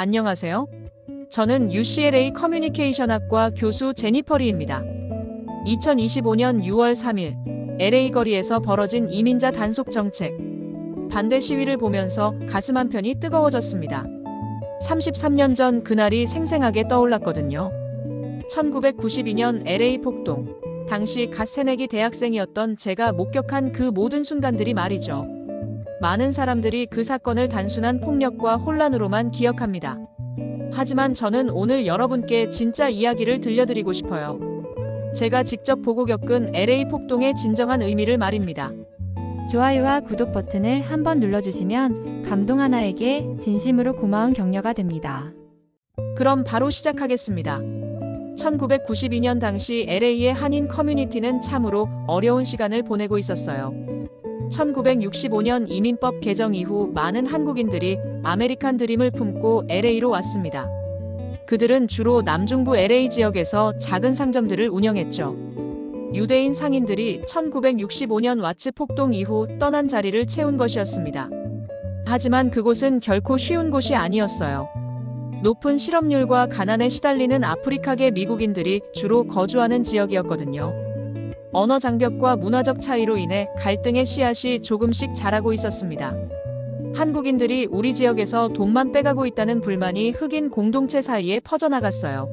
안녕하세요. 저는 UCLA 커뮤니케이션학과 교수 제니퍼 리입니다. 2025년 6월 3일 LA 거리에서 벌어진 이민자 단속 정책 반대 시위를 보면서 가슴 한편이 뜨거워졌습니다. 33년 전 그날이 생생하게 떠올랐거든요. 1992년 LA 폭동. 당시 갓 새내기 대학생이었던 제가 목격한 그 모든 순간들이 말이죠. 많은 사람들이 그 사건을 단순한 폭력과 혼란으로만 기억합니다. 하지만 저는 오늘 여러분께 진짜 이야기를 들려드리고 싶어요. 제가 직접 보고 겪은 LA 폭동의 진정한 의미를 말입니다. 좋아요와 구독 버튼을 한번 눌러주시면 감동 하나에게 진심으로 고마운 격려가 됩니다. 그럼 바로 시작하겠습니다. 1992년 당시 LA의 한인 커뮤니티는 참으로 어려운 시간을 보내고 있었어요. 1965년 이민법 개정 이후 많은 한국인들이 아메리칸 드림을 품고 LA로 왔습니다. 그들은 주로 남중부 LA 지역에서 작은 상점들을 운영했죠. 유대인 상인들이 1965년 와츠 폭동 이후 떠난 자리를 채운 것이었습니다. 하지만 그곳은 결코 쉬운 곳이 아니었어요. 높은 실업률과 가난에 시달리는 아프리카계 미국인들이 주로 거주하는 지역이었거든요. 언어 장벽과 문화적 차이로 인해 갈등의 씨앗이 조금씩 자라고 있었습니다. 한국인들이 우리 지역에서 돈만 빼가고 있다는 불만이 흑인 공동체 사이에 퍼져나갔어요.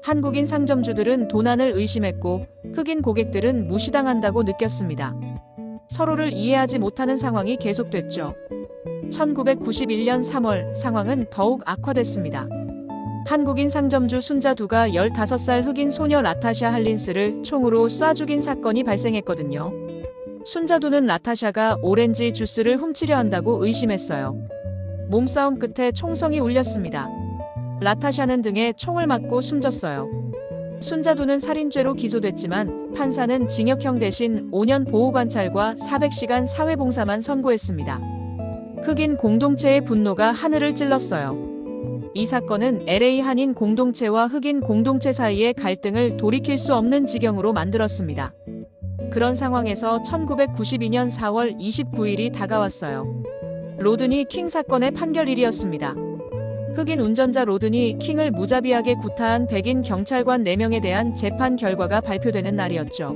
한국인 상점주들은 도난을 의심했고 흑인 고객들은 무시당한다고 느꼈습니다. 서로를 이해하지 못하는 상황이 계속됐죠. 1991년 3월 상황은 더욱 악화됐습니다. 한국인 상점주 순자두가 15살 흑인 소녀 라타샤 할린스를 총으로 쏴 죽인 사건이 발생했거든요. 순자두는 라타샤가 오렌지 주스를 훔치려 한다고 의심했어요. 몸싸움 끝에 총성이 울렸습니다. 라타샤는 등에 총을 맞고 숨졌어요. 순자두는 살인죄로 기소됐지만 판사는 징역형 대신 5년 보호관찰과 400시간 사회봉사만 선고했습니다. 흑인 공동체의 분노가 하늘을 찔렀어요. 이 사건은 LA 한인 공동체와 흑인 공동체 사이의 갈등을 돌이킬 수 없는 지경으로 만들었습니다. 그런 상황에서 1992년 4월 29일이 다가왔어요. 로드니 킹 사건의 판결일이었습니다. 흑인 운전자 로드니 킹을 무자비하게 구타한 백인 경찰관 4명에 대한 재판 결과가 발표되는 날이었죠.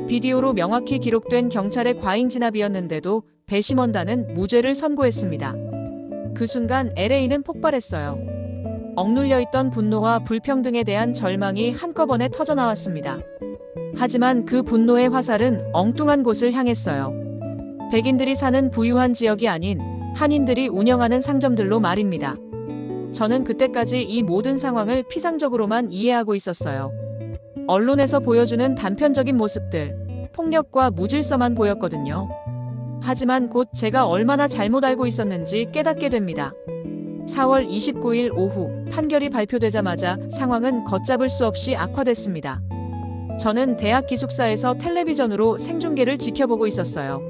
비디오로 명확히 기록된 경찰의 과잉 진압이었는데도 배심원단은 무죄를 선고했습니다. 그 순간 LA는 폭발했어요. 억눌려 있던 분노와 불평등에 대한 절망이 한꺼번에 터져나왔습니다. 하지만 그 분노의 화살은 엉뚱한 곳을 향했어요. 백인들이 사는 부유한 지역이 아닌 한인들이 운영하는 상점들로 말입니다. 저는 그때까지 이 모든 상황을 피상적으로만 이해하고 있었어요. 언론에서 보여주는 단편적인 모습들, 폭력과 무질서만 보였거든요. 하지만 곧 제가 얼마나 잘못 알고 있었는지 깨닫게 됩니다. 4월 29일 오후 판결이 발표되자마자 상황은 걷잡을 수 없이 악화됐습니다. 저는 대학 기숙사에서 텔레비전으로 생중계를 지켜보고 있었어요.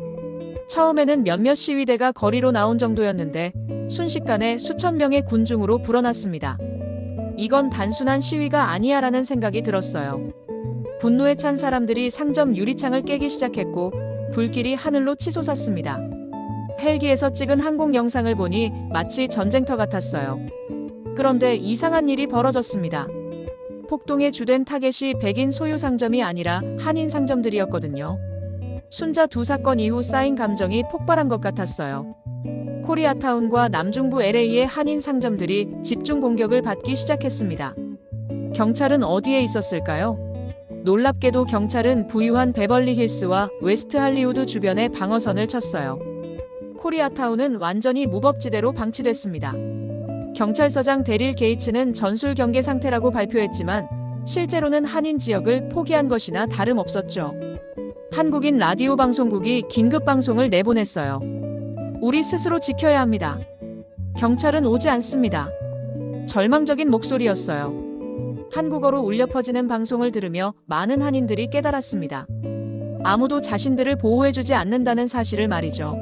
처음에는 몇몇 시위대가 거리로 나온 정도였는데 순식간에 수천 명의 군중으로 불어났습니다. 이건 단순한 시위가 아니야라는 생각이 들었어요. 분노에 찬 사람들이 상점 유리창을 깨기 시작했고 불길이 하늘로 치솟았습니다. 헬기에서 찍은 항공 영상을 보니 마치 전쟁터 같았어요. 그런데 이상한 일이 벌어졌습니다. 폭동의 주된 타겟이 백인 소유 상점이 아니라 한인 상점들이었거든요. 순자두 사건 이후 쌓인 감정이 폭발한 것 같았어요. 코리아타운과 남중부 LA의 한인 상점들이 집중 공격을 받기 시작했습니다. 경찰은 어디에 있었을까요? 놀랍게도 경찰은 부유한 베벌리 힐스와 웨스트 할리우드 주변에 방어선을 쳤어요. 코리아타운은 완전히 무법지대로 방치됐습니다. 경찰서장 데릴 게이츠는 전술 경계 상태라고 발표했지만 실제로는 한인 지역을 포기한 것이나 다름없었죠. 한국인 라디오 방송국이 긴급 방송을 내보냈어요. 우리 스스로 지켜야 합니다. 경찰은 오지 않습니다. 절망적인 목소리였어요. 한국어로 울려 퍼지는 방송을 들으며 많은 한인들이 깨달았습니다. 아무도 자신들을 보호해주지 않는다는 사실을 말이죠.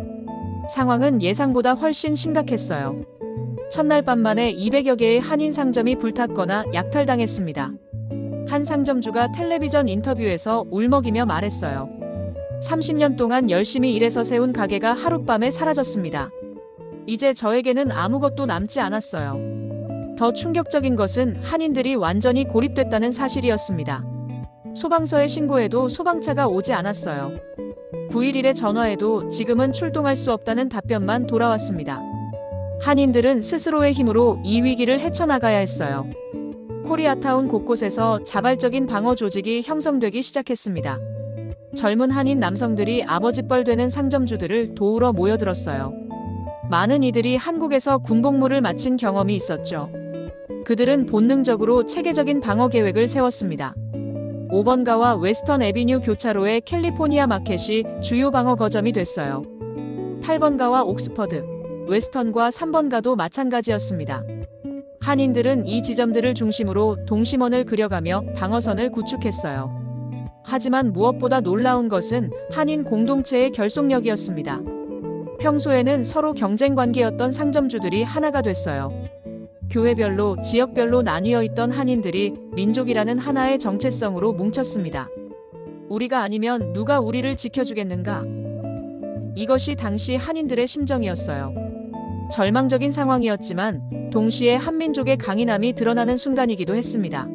상황은 예상보다 훨씬 심각했어요. 첫날 밤만에 200여 개의 한인 상점이 불탔거나 약탈당했습니다. 한 상점주가 텔레비전 인터뷰에서 울먹이며 말했어요. 30년 동안 열심히 일해서 세운 가게가 하룻밤에 사라졌습니다. 이제 저에게는 아무것도 남지 않았어요. 더 충격적인 것은 한인들이 완전히 고립됐다는 사실이었습니다. 소방서에 신고해도 소방차가 오지 않았어요. 911에 전화해도 지금은 출동할 수 없다는 답변만 돌아왔습니다. 한인들은 스스로의 힘으로 이 위기를 헤쳐나가야 했어요. 코리아타운 곳곳에서 자발적인 방어 조직이 형성되기 시작했습니다. 젊은 한인 남성들이 아버지뻘 되는 상점주들을 도우러 모여들었어요. 많은 이들이 한국에서 군복무를 마친 경험이 있었죠. 그들은 본능적으로 체계적인 방어 계획을 세웠습니다. 5번가와 웨스턴 애비뉴 교차로의 캘리포니아 마켓이 주요 방어 거점이 됐어요. 8번가와 옥스퍼드, 웨스턴과 3번가도 마찬가지였습니다. 한인들은 이 지점들을 중심으로 동심원을 그려가며 방어선을 구축했어요. 하지만 무엇보다 놀라운 것은 한인 공동체의 결속력이었습니다. 평소에는 서로 경쟁 관계였던 상점주들이 하나가 됐어요. 교회별로, 지역별로 나뉘어 있던 한인들이 민족이라는 하나의 정체성으로 뭉쳤습니다. 우리가 아니면 누가 우리를 지켜주겠는가? 이것이 당시 한인들의 심정이었어요. 절망적인 상황이었지만 동시에 한민족의 강인함이 드러나는 순간이기도 했습니다.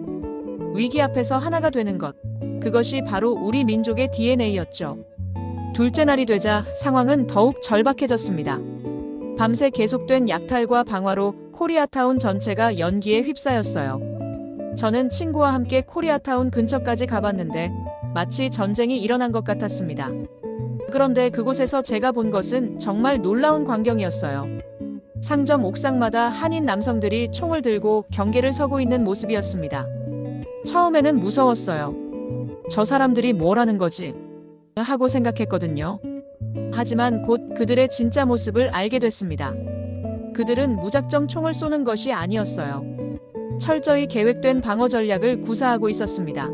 위기 앞에서 하나가 되는 것, 그것이 바로 우리 민족의 DNA였죠. 둘째 날이 되자 상황은 더욱 절박해졌습니다. 밤새 계속된 약탈과 방화로 코리아타운 전체가 연기에 휩싸였어요. 저는 친구와 함께 코리아타운 근처까지 가봤는데 마치 전쟁이 일어난 것 같았습니다. 그런데 그곳에서 제가 본 것은 정말 놀라운 광경이었어요. 상점 옥상마다 한인 남성들이 총을 들고 경계를 서고 있는 모습이었습니다. 처음에는 무서웠어요. 저 사람들이 뭘 하는 거지? 하고 생각했거든요. 하지만 곧 그들의 진짜 모습을 알게 됐습니다. 그들은 무작정 총을 쏘는 것이 아니었어요. 철저히 계획된 방어 전략을 구사하고 있었습니다.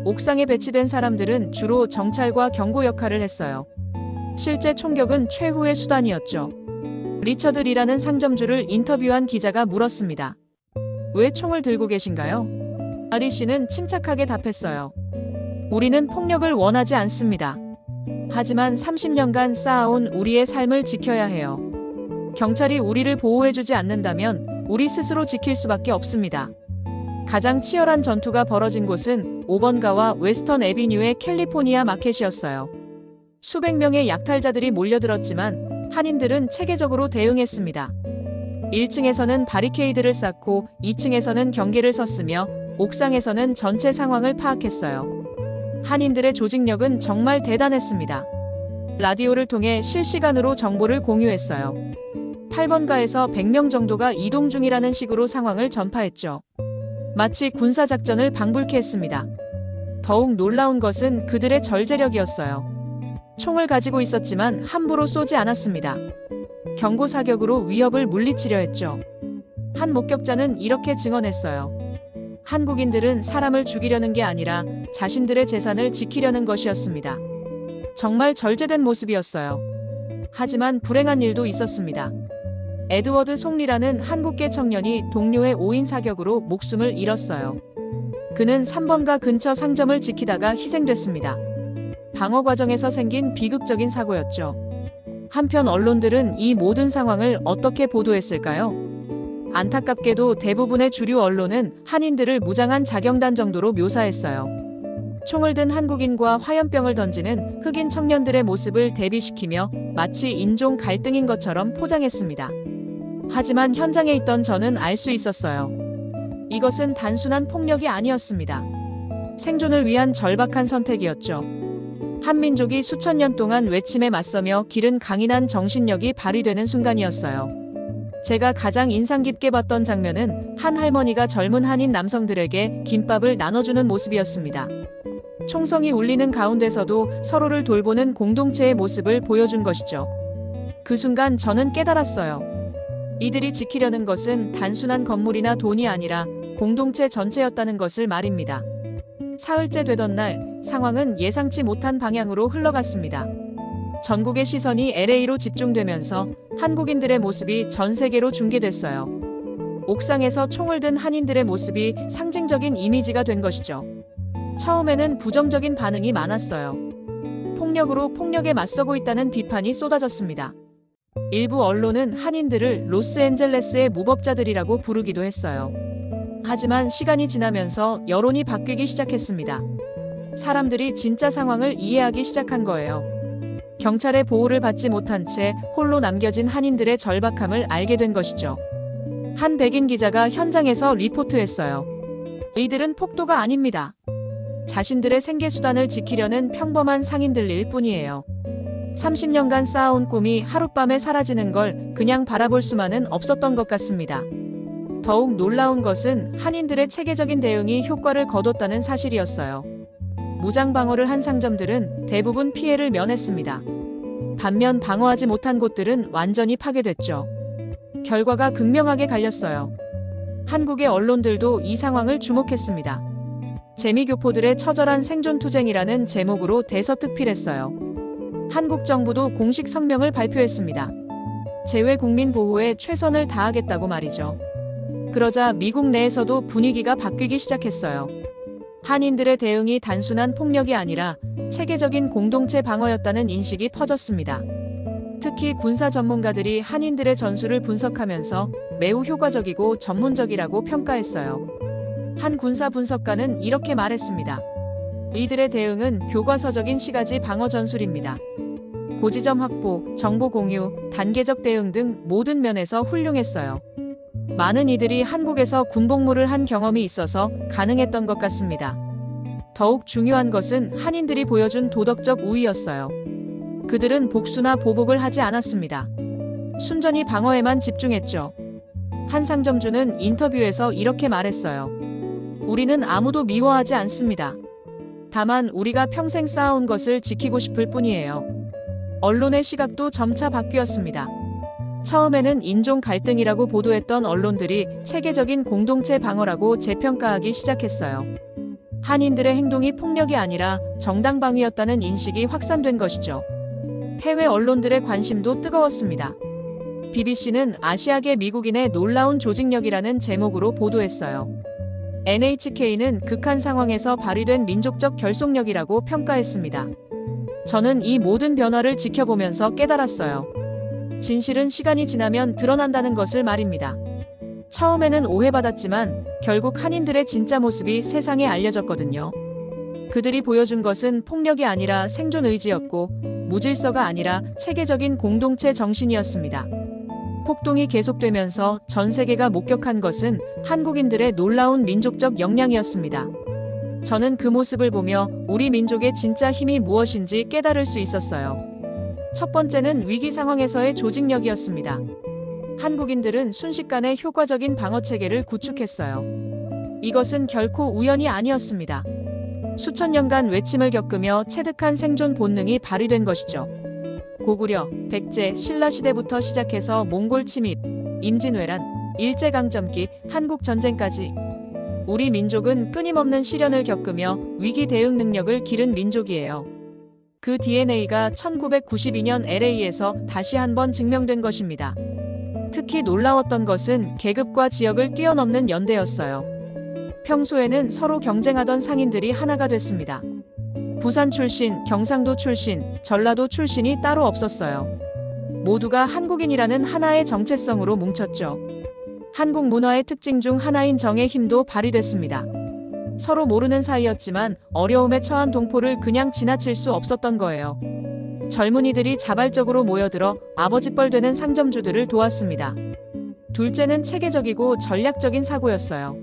옥상에 배치된 사람들은 주로 정찰과 경고 역할을 했어요. 실제 총격은 최후의 수단이었죠. 리처드 리라는 상점주를 인터뷰한 기자가 물었습니다. 왜 총을 들고 계신가요? 리 씨는 침착하게 답했어요. 우리는 폭력을 원하지 않습니다. 하지만 30년간 쌓아온 우리의 삶을 지켜야 해요. 경찰이 우리를 보호해주지 않는다면 우리 스스로 지킬 수밖에 없습니다. 가장 치열한 전투가 벌어진 곳은 5번가와 웨스턴 애비뉴의 캘리포니아 마켓이었어요. 수백 명의 약탈자들이 몰려들었지만 한인들은 체계적으로 대응했습니다. 1층에서는 바리케이드를 쌓고 2층에서는 경계를 섰으며 옥상에서는 전체 상황을 파악했어요. 한인들의 조직력은 정말 대단했습니다. 라디오를 통해 실시간으로 정보를 공유했어요. 8번가에서 100명 정도가 이동 중이라는 식으로 상황을 전파했죠. 마치 군사작전을 방불케 했습니다. 더욱 놀라운 것은 그들의 절제력이었어요. 총을 가지고 있었지만 함부로 쏘지 않았습니다. 경고 사격으로 위협을 물리치려 했죠. 한 목격자는 이렇게 증언했어요. 한국인들은 사람을 죽이려는 게 아니라 자신들의 재산을 지키려는 것이었습니다. 정말 절제된 모습이었어요. 하지만 불행한 일도 있었습니다. 에드워드 송리라는 한국계 청년이 동료의 5인 사격으로 목숨을 잃었어요. 그는 3번가 근처 상점을 지키다가 희생됐습니다. 방어 과정에서 생긴 비극적인 사고였죠. 한편 언론들은 이 모든 상황을 어떻게 보도했을까요? 안타깝게도 대부분의 주류 언론은 한인들을 무장한 자경단 정도로 묘사했어요. 총을 든 한국인과 화염병을 던지는 흑인 청년들의 모습을 대비시키며 마치 인종 갈등인 것처럼 포장했습니다. 하지만 현장에 있던 저는 알 수 있었어요. 이것은 단순한 폭력이 아니었습니다. 생존을 위한 절박한 선택이었죠. 한민족이 수천 년 동안 외침에 맞서며 기른 강인한 정신력이 발휘되는 순간이었어요. 제가 가장 인상 깊게 봤던 장면은 한 할머니가 젊은 한인 남성들에게 김밥을 나눠주는 모습이었습니다. 총성이 울리는 가운데서도 서로를 돌보는 공동체의 모습을 보여준 것이죠. 그 순간 저는 깨달았어요. 이들이 지키려는 것은 단순한 건물이나 돈이 아니라 공동체 전체였다는 것을 말입니다. 사흘째 되던 날, 상황은 예상치 못한 방향으로 흘러갔습니다. 전국의 시선이 LA로 집중되면서 한국인들의 모습이 전 세계로 중계됐어요. 옥상에서 총을 든 한인들의 모습이 상징적인 이미지가 된 것이죠. 처음에는 부정적인 반응이 많았어요. 폭력으로 폭력에 맞서고 있다는 비판이 쏟아졌습니다. 일부 언론은 한인들을 로스앤젤레스의 무법자들이라고 부르기도 했어요. 하지만 시간이 지나면서 여론이 바뀌기 시작했습니다. 사람들이 진짜 상황을 이해하기 시작한 거예요. 경찰의 보호를 받지 못한 채 홀로 남겨진 한인들의 절박함을 알게 된 것이죠. 한 백인 기자가 현장에서 리포트했어요. 이들은 폭도가 아닙니다. 자신들의 생계수단을 지키려는 평범한 상인들일 뿐이에요. 30년간 쌓아온 꿈이 하룻밤에 사라지는 걸 그냥 바라볼 수만은 없었던 것 같습니다. 더욱 놀라운 것은 한인들의 체계적인 대응이 효과를 거뒀다는 사실이었어요. 무장 방어를 한 상점들은 대부분 피해를 면했습니다. 반면 방어하지 못한 곳들은 완전히 파괴됐죠. 결과가 극명하게 갈렸어요. 한국의 언론들도 이 상황을 주목했습니다. 재미교포들의 처절한 생존투쟁이라는 제목으로 대서특필했어요. 한국 정부도 공식 성명을 발표했습니다. 재외 국민 보호에 최선을 다하겠다고 말이죠. 그러자 미국 내에서도 분위기가 바뀌기 시작했어요. 한인들의 대응이 단순한 폭력이 아니라 체계적인 공동체 방어였다는 인식이 퍼졌습니다. 특히 군사 전문가들이 한인들의 전술을 분석하면서 매우 효과적이고 전문적이라고 평가했어요. 한 군사 분석가는 이렇게 말했습니다. 이들의 대응은 교과서적인 시가지 방어 전술입니다. 고지점 확보, 정보 공유, 단계적 대응 등 모든 면에서 훌륭했어요. 많은 이들이 한국에서 군복무를 한 경험이 있어서 가능했던 것 같습니다. 더욱 중요한 것은 한인들이 보여준 도덕적 우위였어요. 그들은 복수나 보복을 하지 않았습니다. 순전히 방어에만 집중했죠. 한 상점주는 인터뷰에서 이렇게 말했어요. 우리는 아무도 미워하지 않습니다. 다만 우리가 평생 쌓아온 것을 지키고 싶을 뿐이에요. 언론의 시각도 점차 바뀌었습니다. 처음에는 인종 갈등이라고 보도했던 언론들이 체계적인 공동체 방어라고 재평가하기 시작했어요. 한인들의 행동이 폭력이 아니라 정당방위였다는 인식이 확산된 것이죠. 해외 언론들의 관심도 뜨거웠습니다. BBC는 아시아계 미국인의 놀라운 조직력이라는 제목으로 보도했어요. NHK는 극한 상황에서 발휘된 민족적 결속력이라고 평가했습니다. 저는 이 모든 변화를 지켜보면서 깨달았어요. 진실은 시간이 지나면 드러난다는 것을 말입니다. 처음에는 오해받았지만 결국 한인들의 진짜 모습이 세상에 알려졌거든요. 그들이 보여준 것은 폭력이 아니라 생존 의지였고 무질서가 아니라 체계적인 공동체 정신이었습니다. 폭동이 계속되면서 전 세계가 목격한 것은 한국인들의 놀라운 민족적 역량이었습니다. 저는 그 모습을 보며 우리 민족의 진짜 힘이 무엇인지 깨달을 수 있었어요. 첫 번째는 위기 상황에서의 조직력이었습니다. 한국인들은 순식간에 효과적인 방어 체계를 구축했어요. 이것은 결코 우연이 아니었습니다. 수천 년간 외침을 겪으며 체득한 생존 본능이 발휘된 것이죠. 고구려, 백제, 신라 시대부터 시작해서 몽골 침입, 임진왜란, 일제강점기, 한국전쟁까지 우리 민족은 끊임없는 시련을 겪으며 위기 대응 능력을 기른 민족이에요. 그 DNA가 1992년 LA에서 다시 한번 증명된 것입니다. 특히 놀라웠던 것은 계급과 지역을 뛰어넘는 연대였어요. 평소에는 서로 경쟁하던 상인들이 하나가 됐습니다. 부산 출신, 경상도 출신, 전라도 출신이 따로 없었어요. 모두가 한국인이라는 하나의 정체성으로 뭉쳤죠. 한국 문화의 특징 중 하나인 정의 힘도 발휘됐습니다. 서로 모르는 사이였지만 어려움에 처한 동포를 그냥 지나칠 수 없었던 거예요. 젊은이들이 자발적으로 모여들어 아버지뻘 되는 상점주들을 도왔습니다. 둘째는 체계적이고 전략적인 사고였어요.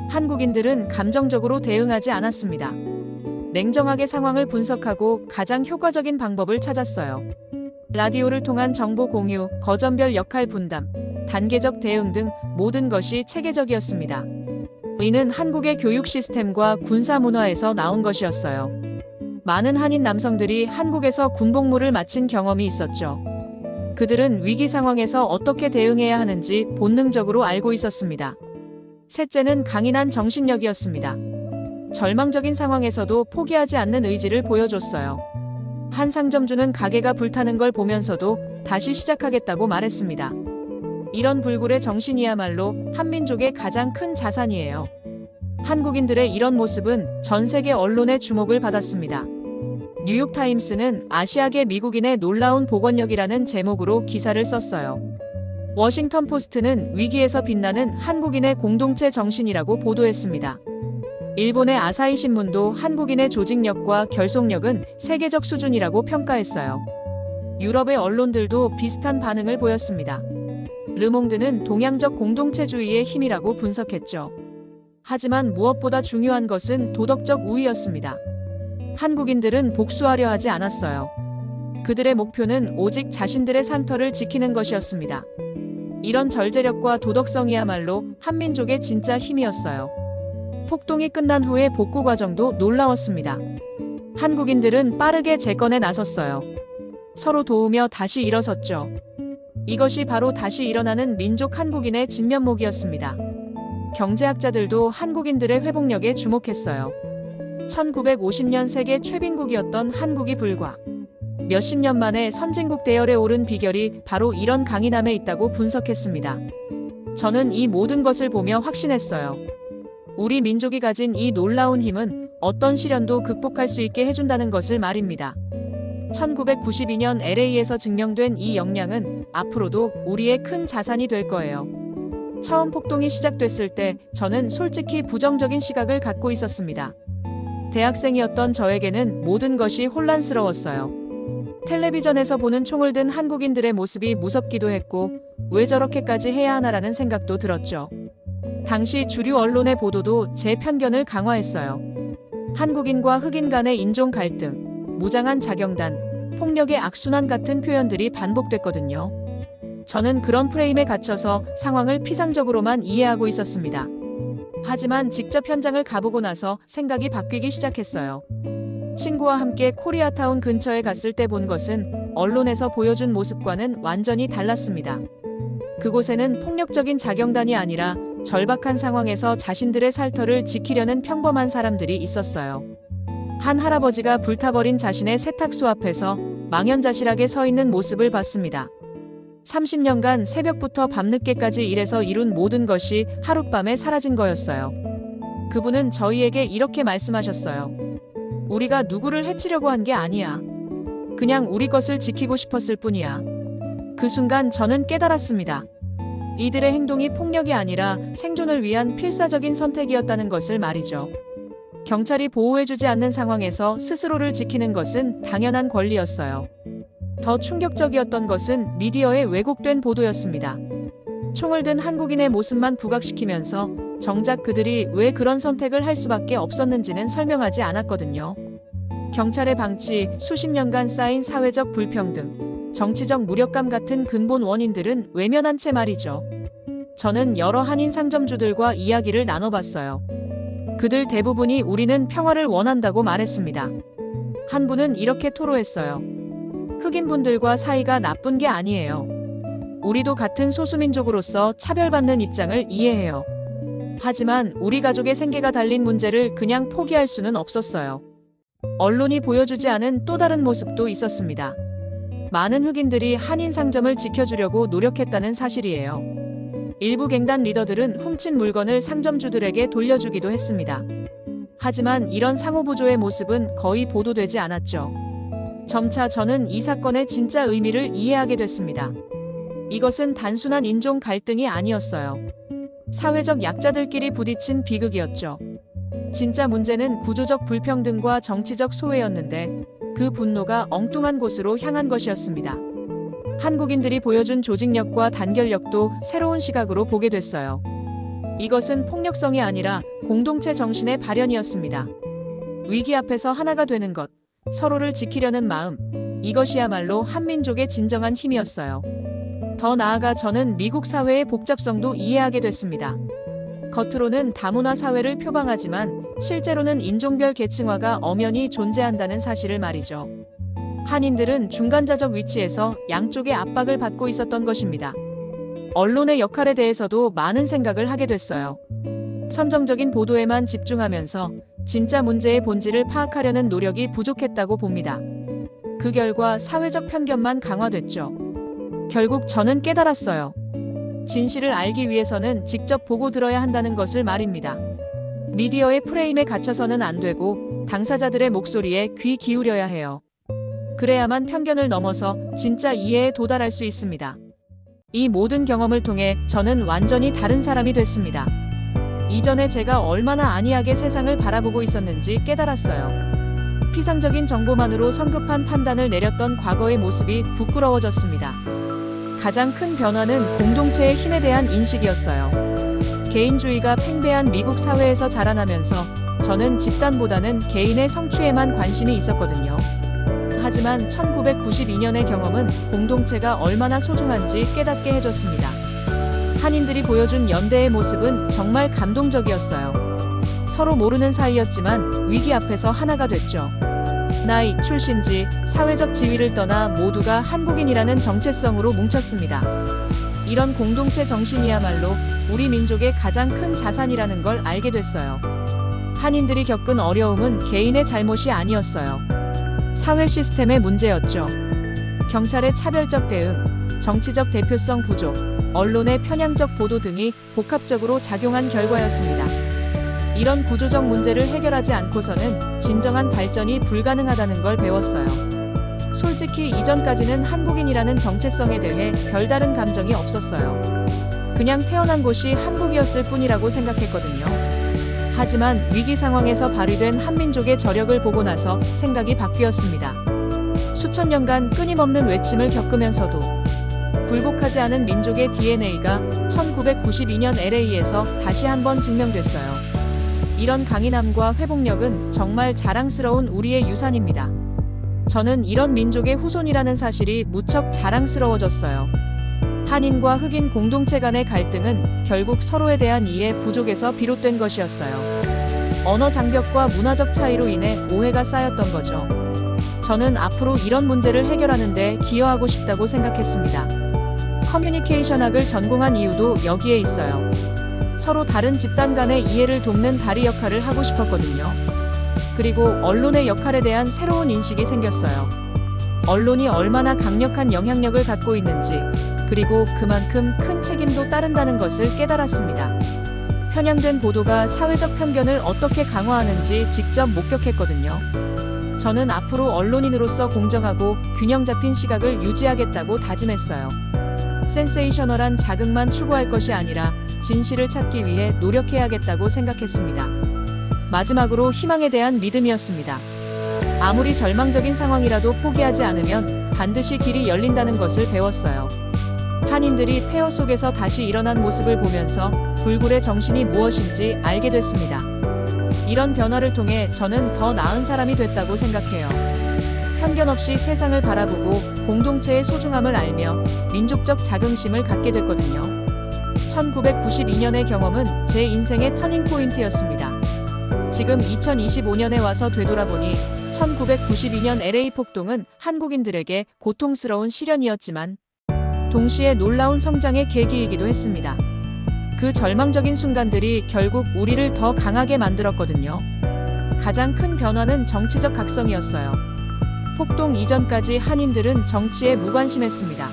한국인들은 감정적으로 대응하지 않았습니다. 냉정하게 상황을 분석하고 가장 효과적인 방법을 찾았어요. 라디오를 통한 정보 공유, 거점별 역할 분담, 단계적 대응 등 모든 것이 체계적이었습니다. 이는 한국의 교육 시스템과 군사 문화에서 나온 것이었어요. 많은 한인 남성들이 한국에서 군복무를 마친 경험이 있었죠. 그들은 위기 상황에서 어떻게 대응해야 하는지 본능적으로 알고 있었습니다. 셋째는 강인한 정신력이었습니다. 절망적인 상황에서도 포기하지 않는 의지를 보여줬어요. 한 상점주는 가게가 불타는 걸 보면서도 다시 시작하겠다고 말했습니다. 이런 불굴의 정신이야말로 한민족의 가장 큰 자산이에요. 한국인들의 이런 모습은 전 세계 언론의 주목을 받았습니다. 뉴욕타임스는 아시아계 미국인의 놀라운 복원력이라는 제목으로 기사를 썼어요. 워싱턴 포스트는 위기에서 빛나는 한국인의 공동체 정신이라고 보도했습니다. 일본의 아사히 신문도 한국인의 조직력과 결속력은 세계적 수준이라고 평가했어요. 유럽의 언론들도 비슷한 반응을 보였습니다. 르몽드는 동양적 공동체주의의 힘이라고 분석했죠. 하지만 무엇보다 중요한 것은 도덕적 우위였습니다. 한국인들은 복수하려 하지 않았어요. 그들의 목표는 오직 자신들의 상터를 지키는 것이었습니다. 이런 절제력과 도덕성이야말로 한민족의 진짜 힘이었어요. 폭동이 끝난 후의 복구 과정도 놀라웠습니다. 한국인들은 빠르게 재건에 나섰어요. 서로 도우며 다시 일어섰죠. 이것이 바로 다시 일어나는 민족 한국인의 진면목이었습니다. 경제학자들도 한국인들의 회복력에 주목했어요. 1950년 세계 최빈국이었던 한국이 불과 몇십 년 만에 선진국 대열에 오른 비결이 바로 이런 강인함에 있다고 분석했습니다. 저는 이 모든 것을 보며 확신했어요. 우리 민족이 가진 이 놀라운 힘은 어떤 시련도 극복할 수 있게 해준다는 것을 말입니다. 1992년 LA에서 증명된 이 역량은 앞으로도 우리의 큰 자산이 될 거예요. 처음 폭동이 시작됐을 때 저는 솔직히 부정적인 시각을 갖고 있었습니다. 대학생이었던 저에게는 모든 것이 혼란스러웠어요. 텔레비전에서 보는 총을 든 한국인들의 모습이 무섭기도 했고 왜 저렇게까지 해야 하나라는 생각도 들었죠. 당시 주류 언론의 보도도 제 편견을 강화했어요. 한국인과 흑인 간의 인종 갈등, 무장한 자경단, 폭력의 악순환 같은 표현들이 반복됐거든요. 저는 그런 프레임에 갇혀서 상황을 피상적으로만 이해하고 있었습니다. 하지만 직접 현장을 가보고 나서 생각이 바뀌기 시작했어요. 친구와 함께 코리아타운 근처에 갔을 때 본 것은 언론에서 보여준 모습과는 완전히 달랐습니다. 그곳에는 폭력적인 자경단이 아니라 절박한 상황에서 자신들의 살터를 지키려는 평범한 사람들이 있었어요. 한 할아버지가 불타버린 자신의 세탁소 앞에서 망연자실하게 서 있는 모습을 봤습니다. 30년간 새벽부터 밤늦게까지 일해서 이룬 모든 것이 하룻밤에 사라진 거였어요. 그분은 저희에게 이렇게 말씀하셨어요. 우리가 누구를 해치려고 한 게 아니야. 그냥 우리 것을 지키고 싶었을 뿐이야. 그 순간 저는 깨달았습니다. 이들의 행동이 폭력이 아니라 생존을 위한 필사적인 선택이었다는 것을 말이죠. 경찰이 보호해주지 않는 상황에서 스스로를 지키는 것은 당연한 권리였어요. 더 충격적이었던 것은 미디어의 왜곡된 보도였습니다. 총을 든 한국인의 모습만 부각시키면서 정작 그들이 왜 그런 선택을 할 수밖에 없었는지는 설명하지 않았거든요. 경찰의 방치, 수십 년간 쌓인 사회적 불평등, 정치적 무력감 같은 근본 원인들은 외면한 채 말이죠. 저는 여러 한인 상점주들과 이야기를 나눠봤어요. 그들 대부분이 우리는 평화를 원한다고 말했습니다. 한 분은 이렇게 토로했어요. 흑인분들과 사이가 나쁜 게 아니에요. 우리도 같은 소수민족으로서 차별받는 입장을 이해해요. 하지만 우리 가족의 생계가 달린 문제를 그냥 포기할 수는 없었어요. 언론이 보여주지 않은 또 다른 모습도 있었습니다. 많은 흑인들이 한인 상점을 지켜주려고 노력했다는 사실이에요. 일부 갱단 리더들은 훔친 물건을 상점주들에게 돌려주기도 했습니다. 하지만 이런 상호부조의 모습은 거의 보도되지 않았죠. 점차 저는 이 사건의 진짜 의미를 이해하게 됐습니다. 이것은 단순한 인종 갈등이 아니었어요. 사회적 약자들끼리 부딪힌 비극이었죠. 진짜 문제는 구조적 불평등과 정치적 소외였는데 그 분노가 엉뚱한 곳으로 향한 것이었습니다. 한국인들이 보여준 조직력과 단결력도 새로운 시각으로 보게 됐어요. 이것은 폭력성이 아니라 공동체 정신의 발현이었습니다. 위기 앞에서 하나가 되는 것, 서로를 지키려는 마음, 이것이야말로 한민족의 진정한 힘이었어요. 더 나아가 저는 미국 사회의 복잡성도 이해하게 됐습니다. 겉으로는 다문화 사회를 표방하지만 실제로는 인종별 계층화가 엄연히 존재한다는 사실을 말이죠. 한인들은 중간자적 위치에서 양쪽의 압박을 받고 있었던 것입니다. 언론의 역할에 대해서도 많은 생각을 하게 됐어요. 선정적인 보도에만 집중하면서 진짜 문제의 본질을 파악하려는 노력이 부족했다고 봅니다. 그 결과 사회적 편견만 강화됐죠. 결국 저는 깨달았어요. 진실을 알기 위해서는 직접 보고 들어야 한다는 것을 말입니다. 미디어의 프레임에 갇혀서는 안 되고 당사자들의 목소리에 귀 기울여야 해요. 그래야만 편견을 넘어서 진짜 이해에 도달할 수 있습니다. 이 모든 경험을 통해 저는 완전히 다른 사람이 됐습니다. 이전에 제가 얼마나 안이하게 세상을 바라보고 있었는지 깨달았어요. 피상적인 정보만으로 성급한 판단을 내렸던 과거의 모습이 부끄러워졌습니다. 가장 큰 변화는 공동체의 힘에 대한 인식이었어요. 개인주의가 팽배한 미국 사회에서 자라나면서 저는 집단보다는 개인의 성취에만 관심이 있었거든요. 하지만 1992년의 경험은 공동체가 얼마나 소중한지 깨닫게 해줬습니다. 한인들이 보여준 연대의 모습은 정말 감동적이었어요. 서로 모르는 사이였지만 위기 앞에서 하나가 됐죠. 나이, 출신지, 사회적 지위를 떠나 모두가 한국인이라는 정체성으로 뭉쳤습니다. 이런 공동체 정신이야말로 우리 민족의 가장 큰 자산이라는 걸 알게 됐어요. 한인들이 겪은 어려움은 개인의 잘못이 아니었어요. 사회 시스템의 문제였죠. 경찰의 차별적 대응, 정치적 대표성 부족, 언론의 편향적 보도 등이 복합적으로 작용한 결과였습니다. 이런 구조적 문제를 해결하지 않고서는 진정한 발전이 불가능하다는 걸 배웠어요. 솔직히 이전까지는 한국인이라는 정체성에 대해 별다른 감정이 없었어요. 그냥 태어난 곳이 한국이었을 뿐이라고 생각했거든요. 하지만 위기 상황에서 발휘된 한민족의 저력을 보고 나서 생각이 바뀌었습니다. 수천 년간 끊임없는 외침을 겪으면서도 굴복하지 않은 민족의 DNA가 1992년 LA에서 다시 한번 증명됐어요. 이런 강인함과 회복력은 정말 자랑스러운 우리의 유산입니다. 저는 이런 민족의 후손이라는 사실이 무척 자랑스러워졌어요. 한인과 흑인 공동체 간의 갈등은 결국 서로에 대한 이해 부족에서 비롯된 것이었어요. 언어 장벽과 문화적 차이로 인해 오해가 쌓였던 거죠. 저는 앞으로 이런 문제를 해결하는 데 기여하고 싶다고 생각했습니다. 커뮤니케이션학을 전공한 이유도 여기에 있어요. 서로 다른 집단 간의 이해를 돕는 다리 역할을 하고 싶었거든요. 그리고 언론의 역할에 대한 새로운 인식이 생겼어요. 언론이 얼마나 강력한 영향력을 갖고 있는지, 그리고 그만큼 큰 책임도 따른다는 것을 깨달았습니다. 편향된 보도가 사회적 편견을 어떻게 강화하는지 직접 목격했거든요. 저는 앞으로 언론인으로서 공정하고 균형 잡힌 시각을 유지하겠다고 다짐했어요. 센세이셔널한 자극만 추구할 것이 아니라 진실을 찾기 위해 노력해야겠다고 생각했습니다. 마지막으로 희망에 대한 믿음이었습니다. 아무리 절망적인 상황이라도 포기하지 않으면 반드시 길이 열린다는 것을 배웠어요. 한인들이 폐허 속에서 다시 일어난 모습을 보면서 불굴의 정신이 무엇인지 알게 됐습니다. 이런 변화를 통해 저는 더 나은 사람이 됐다고 생각해요. 편견 없이 세상을 바라보고 공동체의 소중함을 알며 민족적 자긍심을 갖게 됐거든요. 1992년의 경험은 제 인생의 터닝포인트였습니다. 지금 2025년에 와서 되돌아보니 1992년 LA 폭동은 한국인들에게 고통스러운 시련이었지만 동시에 놀라운 성장의 계기이기도 했습니다. 그 절망적인 순간들이 결국 우리를 더 강하게 만들었거든요. 가장 큰 변화는 정치적 각성이었어요. 폭동 이전까지 한인들은 정치에 무관심했습니다.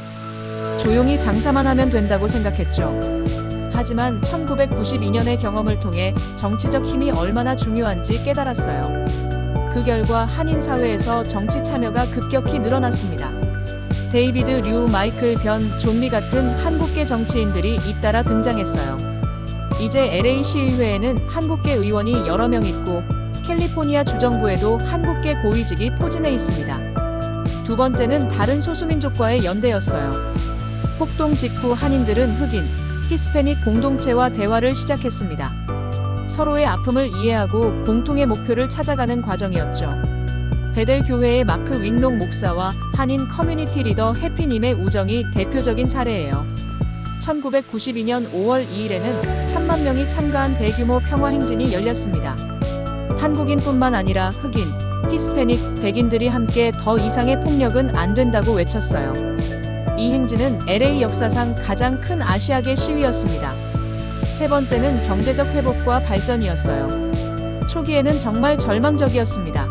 조용히 장사만 하면 된다고 생각했죠. 하지만 1992년의 경험을 통해 정치적 힘이 얼마나 중요한지 깨달았어요. 그 결과 한인 사회에서 정치 참여가 급격히 늘어났습니다. 데이비드 류, 마이클 변, 존 리 같은 한국계 정치인들이 잇따라 등장했어요. 이제 LA 시의회에는 한국계 의원이 여러 명 있고 캘리포니아 주정부에도 한국계 고위직이 포진해 있습니다. 두 번째는 다른 소수민족과의 연대였어요. 폭동 직후 한인들은 흑인, 히스패닉 공동체와 대화를 시작했습니다. 서로의 아픔을 이해하고 공통의 목표를 찾아가는 과정이었죠. 베델 교회의 마크 윙롱 목사와 한인 커뮤니티 리더 해피님의 우정이 대표적인 사례예요. 1992년 5월 2일에는 3만 명이 참가한 대규모 평화 행진이 열렸습니다. 한국인뿐만 아니라 흑인, 히스패닉, 백인들이 함께 더 이상의 폭력은 안 된다고 외쳤어요. 이 행진은 LA 역사상 가장 큰 아시아계 시위였습니다. 세 번째는 경제적 회복과 발전이었어요. 초기에는 정말 절망적이었습니다.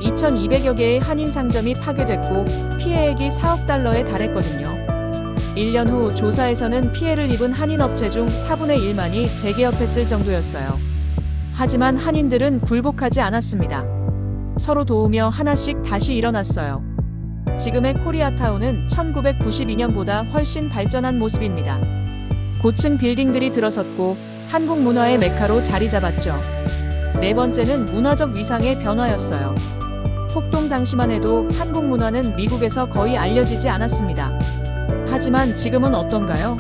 2,200여 개의 한인 상점이 파괴됐고 피해액이 4억 달러에 달했거든요. 1년 후 조사에서는 피해를 입은 한인 업체 중 4분의 1만이 재개업했을 정도였어요. 하지만 한인들은 굴복하지 않았습니다. 서로 도우며 하나씩 다시 일어났어요. 지금의 코리아타운은 1992년보다 훨씬 발전한 모습입니다. 고층 빌딩들이 들어섰고 한국 문화의 메카로 자리 잡았죠. 네 번째는 문화적 위상의 변화였어요. 폭동 당시만 해도 한국 문화는 미국에서 거의 알려지지 않았습니다. 하지만 지금은 어떤가요?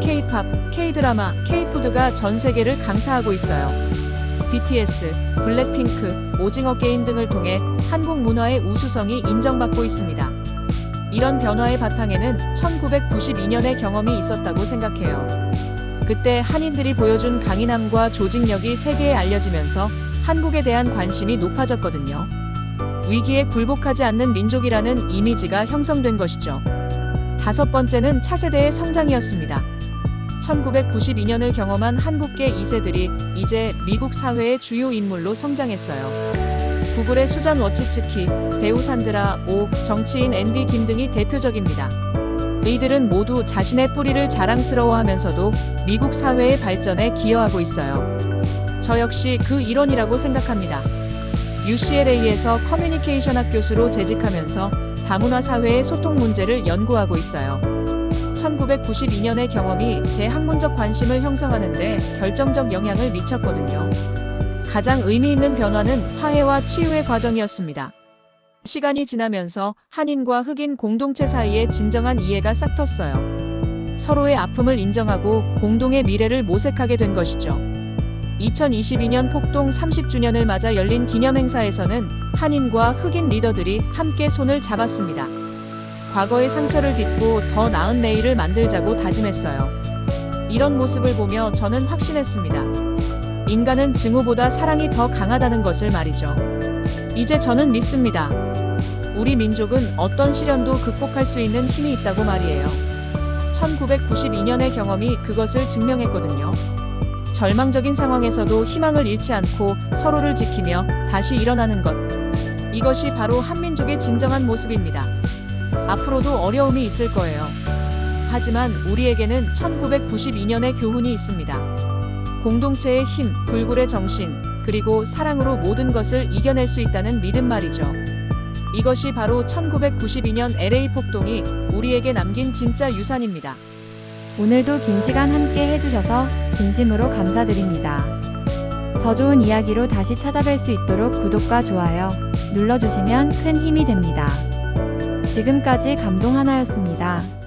K-팝, K-드라마, K-푸드가 전 세계를 강타하고 있어요. BTS, 블랙핑크, 오징어 게임 등을 통해 한국 문화의 우수성이 인정받고 있습니다. 이런 변화의 바탕에는 1992년의 경험이 있었다고 생각해요. 그때 한인들이 보여준 강인함과 조직력이 세계에 알려지면서 한국에 대한 관심이 높아졌거든요. 위기에 굴복하지 않는 민족이라는 이미지가 형성된 것이죠. 다섯 번째는 차세대의 성장이었습니다. 1992년을 경험한 한국계 2세들이 이제 미국 사회의 주요 인물로 성장했어요. 구글의 수잔 워치츠키, 배우 산드라 오, 정치인 앤디 김 등이 대표적입니다. 이들은 모두 자신의 뿌리를 자랑스러워하면서도 미국 사회의 발전에 기여하고 있어요. 저 역시 그 일원이라고 생각합니다. UCLA에서 커뮤니케이션학 교수로 재직하면서 다문화 사회의 소통 문제를 연구하고 있어요. 1992년의 경험이 제 학문적 관심을 형성하는 데 결정적 영향을 미쳤거든요. 가장 의미 있는 변화는 화해와 치유의 과정이었습니다. 시간이 지나면서 한인과 흑인 공동체 사이에 진정한 이해가 싹텄어요. 서로의 아픔을 인정하고 공동의 미래를 모색하게 된 것이죠. 2022년 폭동 30주년을 맞아 열린 기념행사에서는 한인과 흑인 리더들이 함께 손을 잡았습니다. 과거의 상처를 딛고 더 나은 내일을 만들자고 다짐했어요. 이런 모습을 보며 저는 확신했습니다. 인간은 증오보다 사랑이 더 강하다는 것을 말이죠. 이제 저는 믿습니다. 우리 민족은 어떤 시련도 극복할 수 있는 힘이 있다고 말이에요. 1992년의 경험이 그것을 증명했거든요. 절망적인 상황에서도 희망을 잃지 않고 서로를 지키며 다시 일어나는 것. 이것이 바로 한민족의 진정한 모습입니다. 앞으로도 어려움이 있을 거예요. 하지만 우리에게는 1992년의 교훈이 있습니다. 공동체의 힘, 불굴의 정신, 그리고 사랑으로 모든 것을 이겨낼 수 있다는 믿음 말이죠. 이것이 바로 1992년 LA 폭동이 우리에게 남긴 진짜 유산입니다. 오늘도 긴 시간 함께 해주셔서 진심으로 감사드립니다. 더 좋은 이야기로 다시 찾아뵐 수 있도록 구독과 좋아요 눌러주시면 큰 힘이 됩니다. 지금까지 감동 하나였습니다.